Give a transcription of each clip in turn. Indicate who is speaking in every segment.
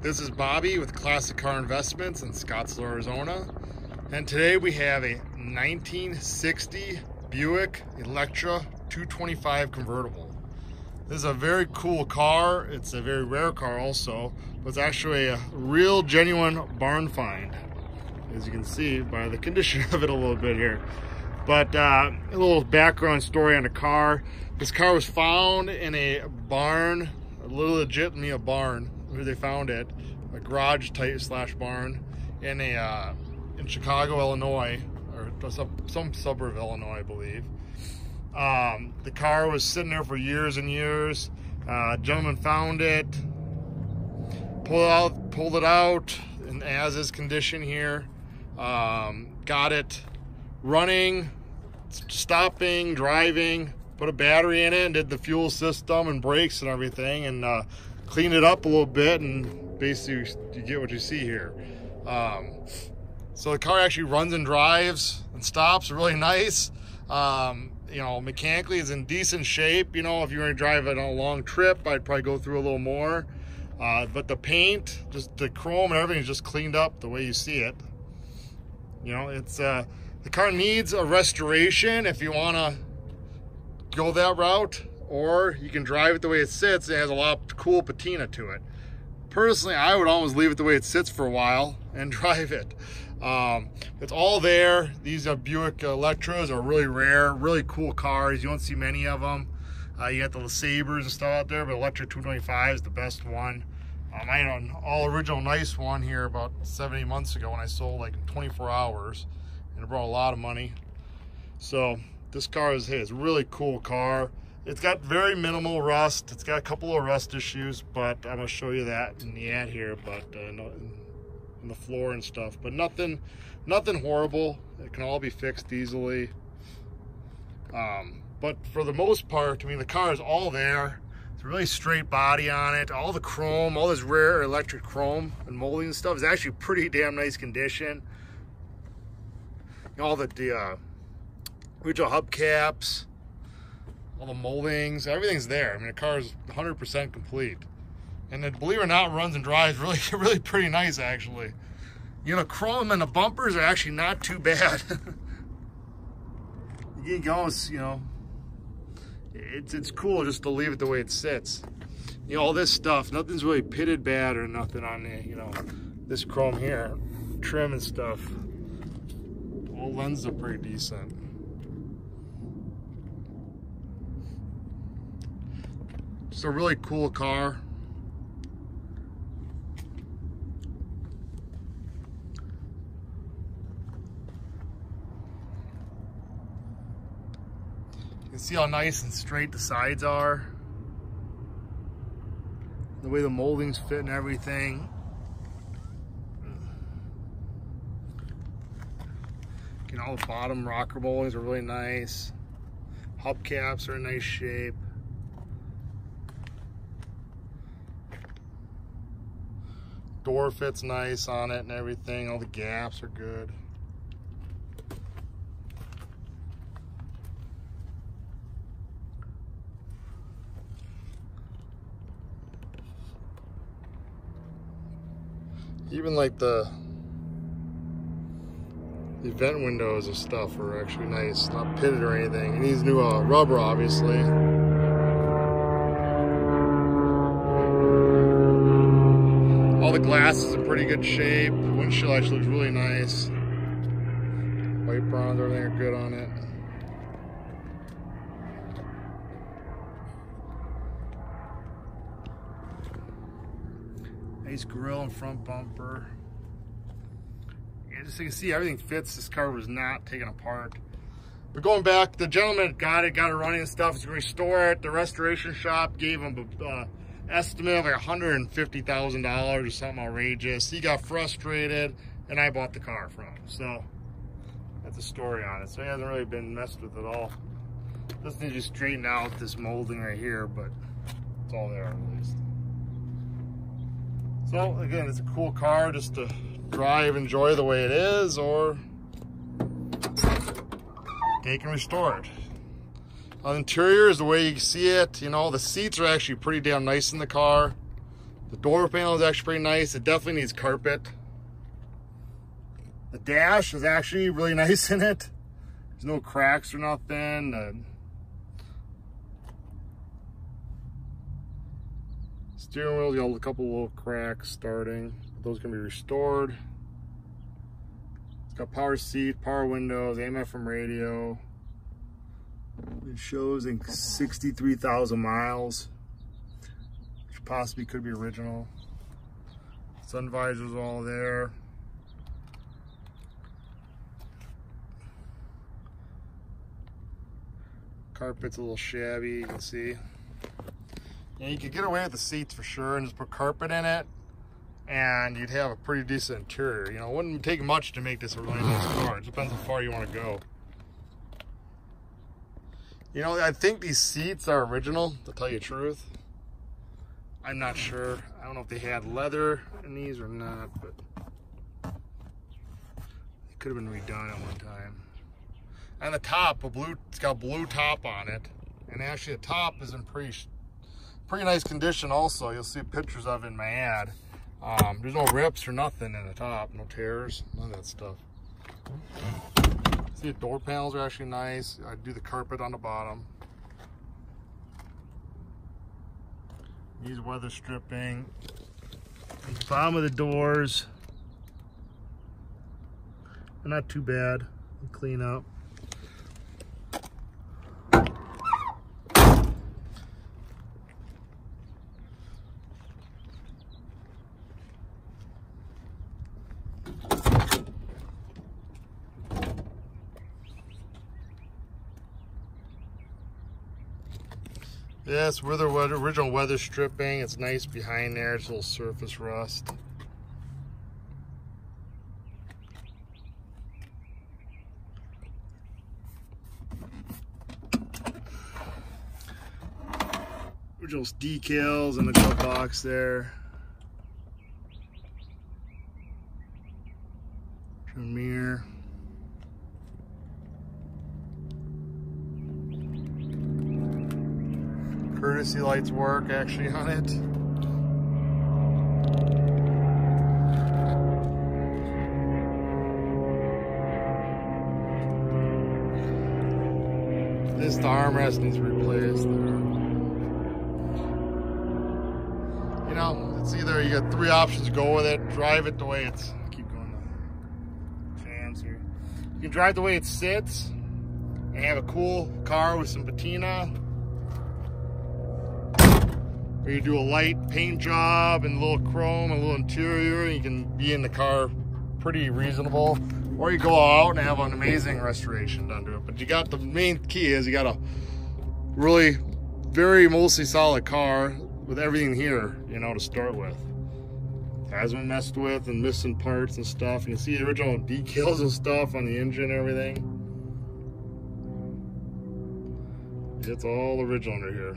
Speaker 1: This is Bobby with Classic Car Investments in Scottsdale, Arizona. And today we have a 1960 Buick Electra 225 convertible. This is a very cool car. It's a very rare car also, but it's actually a real genuine barn find, as you can see by the condition of it a little bit here. But a little background story on the car. This car was found in a barn, legitimately a barn, where they found it, a garage type slash barn in Chicago, Illinois, or some suburb of Illinois, I believe. The car was sitting there for years and years. A gentleman found it, pulled it out in as is condition here. Got it running, stopping, driving, put a battery in it, and did the fuel system and brakes and everything, and cleaned it up a little bit, and basically you get what you see here. So the car actually runs and drives and stops really nice. You know, mechanically it's in decent shape. You know, if you're going to drive it on a long trip, I'd probably go through a little more. But the paint, just the chrome and everything is just cleaned up the way you see it. You know, it's the car needs a restoration if you want to go that route, or you can drive it the way it sits. It has a lot of cool patina to it. Personally, I would always leave it the way it sits for a while and drive it. It's all there. These Buick Electras are really rare, really cool cars. You don't see many of them. You got the Sabres and stuff out there, but Electra 225 is the best one. I had an all original nice one here about 7-8 months ago when I sold like in 24 hours, and it brought a lot of money. So this car is a really cool car. It's got very minimal rust. It's got a couple of rust issues, but I'm gonna show you that in the ad here. But in the floor and stuff, but nothing horrible. It can all be fixed easily. But for the most part, I mean, the car is all there. It's a really straight body on it. All the chrome, all this rare electric chrome and molding and stuff is actually pretty damn nice condition. All the original hubcaps, all the moldings, everything's there. I mean, the car is 100% complete. And then, believe it or not, runs and drives really pretty nice, actually. You know, chrome and the bumpers are actually not too bad. You know, it's cool just to leave it the way it sits. You know, all this stuff, nothing's really pitted bad or nothing on the, you know, this chrome here, trim and stuff. All lenses are pretty decent. Just a really cool car. You can see how nice and straight the sides are. The way the moldings fit and everything. You know, all the bottom rocker moldings are really nice. Hubcaps are in nice shape. Door fits nice on it and everything. All the gaps are good. Even like the vent windows and stuff are actually nice, not pitted or anything. It needs new rubber, obviously. All the glass is in pretty good shape. The windshield actually looks really nice. White bronze, everything are good on it. Nice grille and front bumper. And just so you can see, everything fits. This car was not taken apart. But going back, the gentleman got it running and stuff. He's going to restore it. The restoration shop gave him a estimate of like $150,000 or something outrageous. He got frustrated, and I bought the car from him. So that's the story on it. So he hasn't really been messed with at all. Just need to straighten out this molding right here, but it's all there at least. So again, it's a cool car just to drive, enjoy the way it is, or take and restore it. The interior is the way you see it. You know, the seats are actually pretty damn nice in the car. The door panel is actually pretty nice. It definitely needs carpet. The dash is actually really nice in it. There's no cracks or nothing. The steering wheel, you got a couple little cracks starting. Those can be restored. It's got power seat, power windows, AM/FM radio. It shows in 63,000 miles, which possibly could be original. Sun visors all there. Carpet's a little shabby, you can see. And you could get away with the seats for sure and just put carpet in it, and you'd have a pretty decent interior. You know, it wouldn't take much to make this a really nice car. It depends how far you want to go. You know, I think these seats are original, to tell you the truth. I'm not sure. I don't know if they had leather in these or not, but it could have been redone at one time. And the top, it's got a blue top on it. And actually the top is in pretty nice condition also. You'll see pictures of it in my ad. There's no rips or nothing in the top, no tears, none of that stuff. See, the door panels are actually nice. I do the carpet on the bottom. Needs weather stripping. The bottom of the doors, they're not too bad. Clean up. Yes, with the original weather stripping. It's nice behind there. It's a little surface rust. Original decals in the glove box there. Trim mirror. Courtesy lights work actually on it. This the armrest needs replaced there. You know, it's either you got three options to go with it. Drive it the way it's. Keep going. Fans here. You can drive the way it sits and have a cool car with some patina. Or you do a light paint job and a little chrome, and a little interior, and you can be in the car pretty reasonable. Or you go out and have an amazing restoration done to it. But you got the main key is you got a really mostly solid car with everything here, you know, to start with. It hasn't been messed with and missing parts and stuff. And you see the original decals and stuff on the engine and everything. It's all original under here.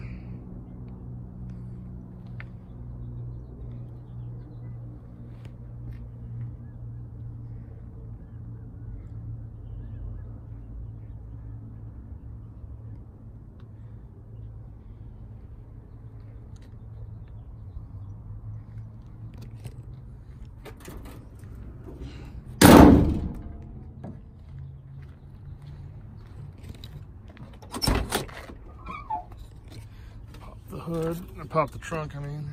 Speaker 1: The hood and pop the trunk, I mean.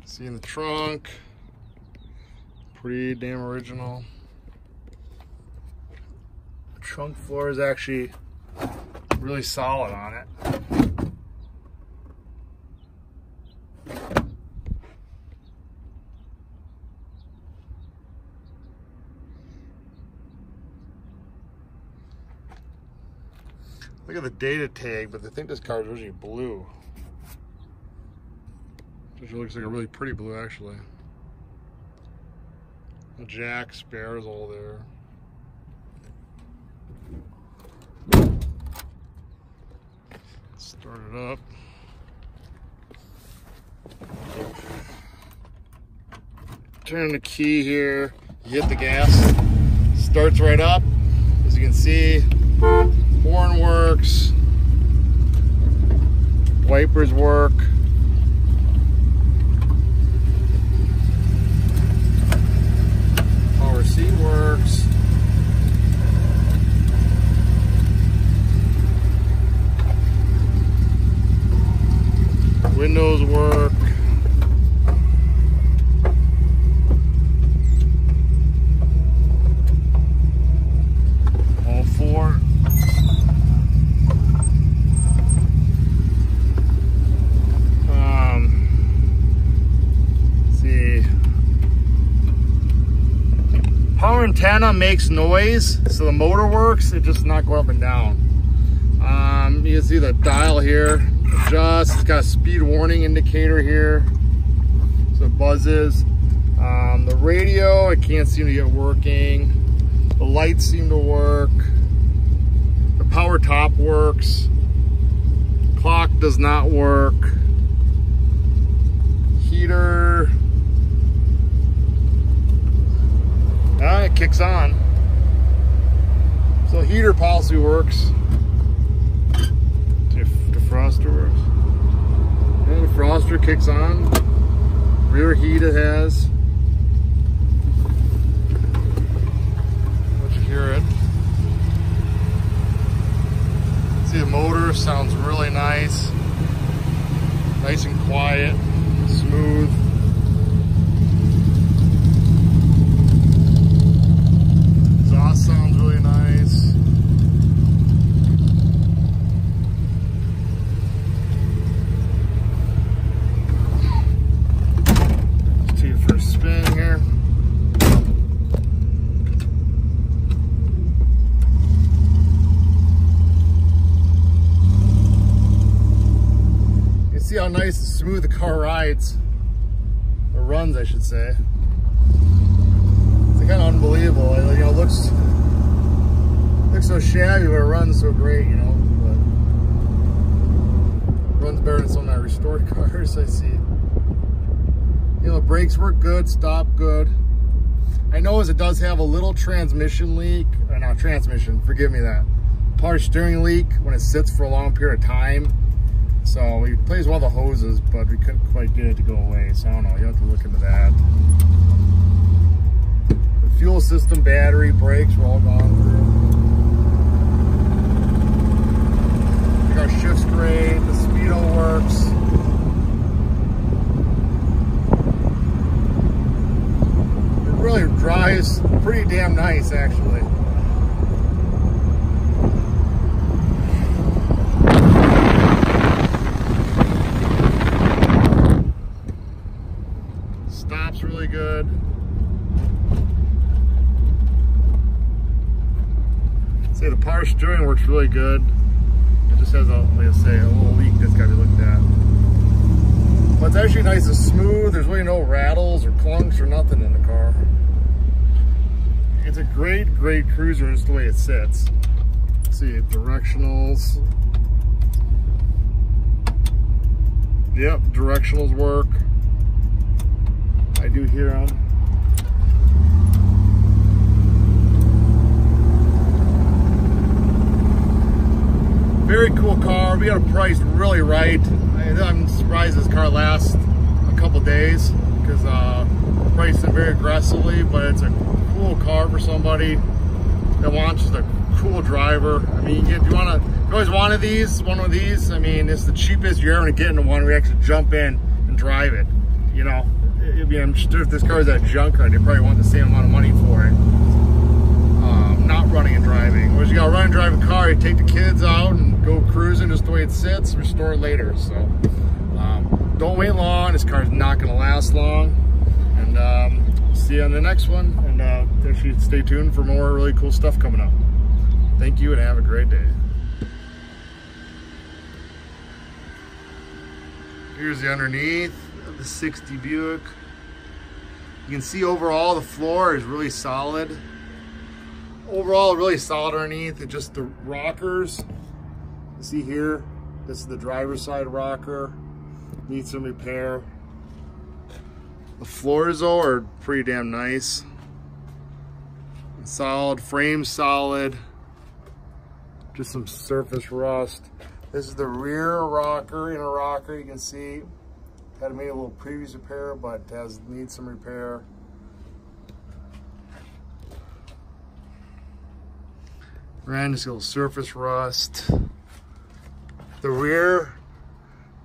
Speaker 1: See in the trunk, pretty damn original. The trunk floor is actually really solid on it. Look at the data tag, but I think this car is originally blue. Which looks like a really pretty blue, actually. The jack, spares all there. Start it up. Turn the key here. You hit the gas. Starts right up. As you can see, Horn works. Wipers work. Power seat works. Windows work. All four. Let's see. Power antenna makes noise, so the motor works. It just not go up and down. You can see the dial here. It's got a speed warning indicator here, so it buzzes. The radio, I can't seem to get working. The lights seem to work. The power top works. Clock does not work. Heater, it kicks on. So heater policy works. Defroster works. And the defroster kicks on. Rear heat it has. Let you hear it. See the motor sounds really nice. Nice and quiet, smooth. Exhaust sounds really nice. For a spin here. You can see how nice and smooth the car rides, or runs I should say. It's kind of unbelievable. You know, it looks so shabby, but it runs so great, you know. But runs better than some of my restored cars I see. You know, the brakes work good, stop good. I know as it does have a little transmission leak, or not transmission, forgive me that. Power steering leak when it sits for a long period of time. So we replaced one of the hoses, but we couldn't quite get it to go away. So I don't know, you have to look into that. The fuel system, battery, brakes were all gone through. I think our shift's great, the speedo works. Really drives pretty damn nice, actually. Stops really good. Say the power steering works really good. It just has a, like I say, a little leak that's got to be looked at. But it's actually nice and smooth. There's really no rattles or clunks or nothing in the car. It's a great cruiser just the way it sits. See, directionals. Yep, directionals work. I do hear them. Very cool car. We got it priced really right. I'm surprised this car lasts a couple days because priced it very aggressively, but it's a cool car for somebody that wants just a cool driver. I mean, you always wanted one of these. I mean, it's the cheapest you're ever gonna get into one where you actually jump in and drive it. You know, I mean, I'm sure if this car is at a junkyard, they probably want the same amount of money for it. Not running and driving. Whereas you got to run and drive a car, you take the kids out and go cruising just the way it sits, restore it later. So don't wait long. This car is not going to last long. And see you on the next one. And actually stay tuned for more really cool stuff coming up. Thank you and have a great day. Here's the underneath of the 60 Buick. You can see overall the floor is really solid. Overall, really solid underneath. It's just the rockers. You see here, this is the driver's side rocker. Needs some repair. The floors though are pretty damn nice. Solid, frame solid. just some surface rust. This is the rear rocker, inner rocker. You can see had made a little previous repair, but needs some repair. Ran just a little surface rust. The rear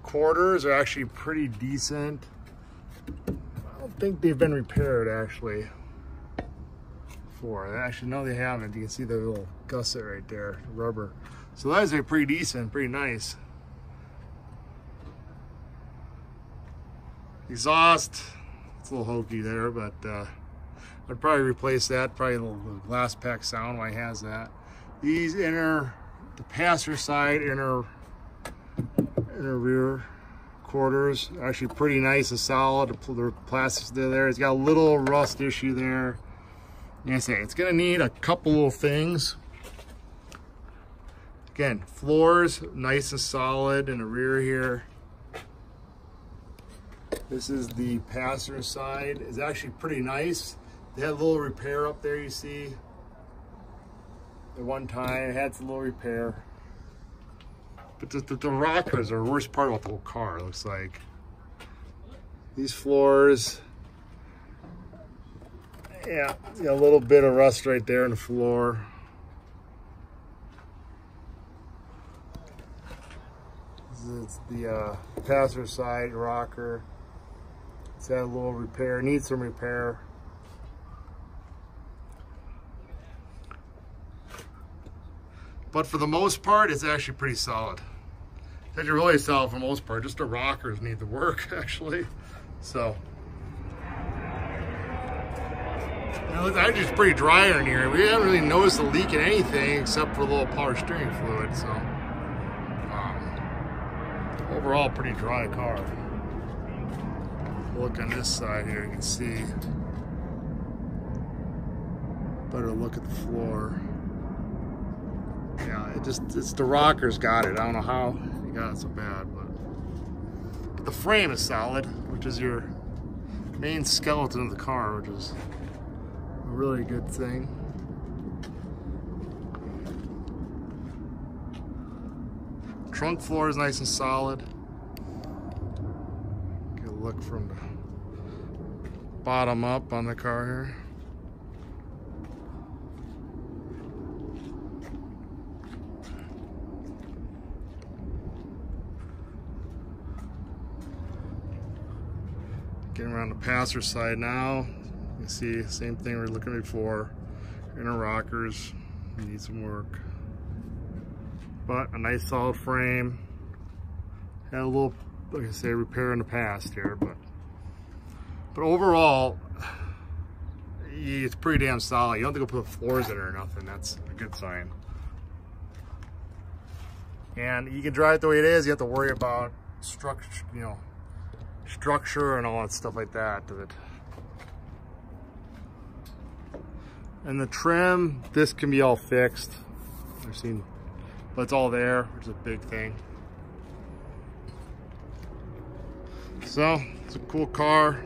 Speaker 1: quarters are actually pretty decent. I don't think they've been repaired actually. Actually, no, they haven't. You can see the little gusset right there, rubber. So those are pretty decent, pretty nice. Exhaust, it's a little hokey there, but I'd probably replace that. Probably a little glass pack sound. Why has that? These the passenger side inner rear quarters are actually pretty nice and solid. The plastic's there. It's got a little rust issue there. Like I say, it's gonna need a couple little things. Again, floors nice and solid in the rear here. This is the passenger side. It's actually pretty nice. They had a little repair up there, you see. At one time, it had some little repair. But the rockers are the worst part about the whole car, it looks like. These floors, yeah, got a little bit of rust right there in the floor. It's the passenger side rocker. It's had a little repair, needs some repair. But for the most part, it's actually pretty solid. It's actually really solid for the most part. Just the rockers need to work, actually. So, it's actually just pretty dry in here. We haven't really noticed a leak in anything except for a little power steering fluid. So, overall, pretty dry car. Look on this side here, you can see. Better look at the floor. Yeah, it's the rockers got it. I don't know how you got it so bad, but the frame is solid, which is your main skeleton of the car, which is a really good thing. Trunk floor is nice and solid. Get a look from the bottom up on the car here. Getting around the passenger side now. You can see same thing we were looking at before. Inner rockers need some work. But a nice solid frame. Had a little, like I say, repair in the past here, but overall, it's pretty damn solid. You don't have to go put floors in it or nothing. That's a good sign. And you can drive it the way it is. You have to worry about structure, structure and all that stuff like that. And the trim, this can be all fixed. I've seen, but it's all there, which is a big thing. So it's a cool car.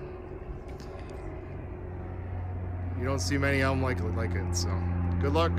Speaker 1: You don't see many of them like it, so good luck.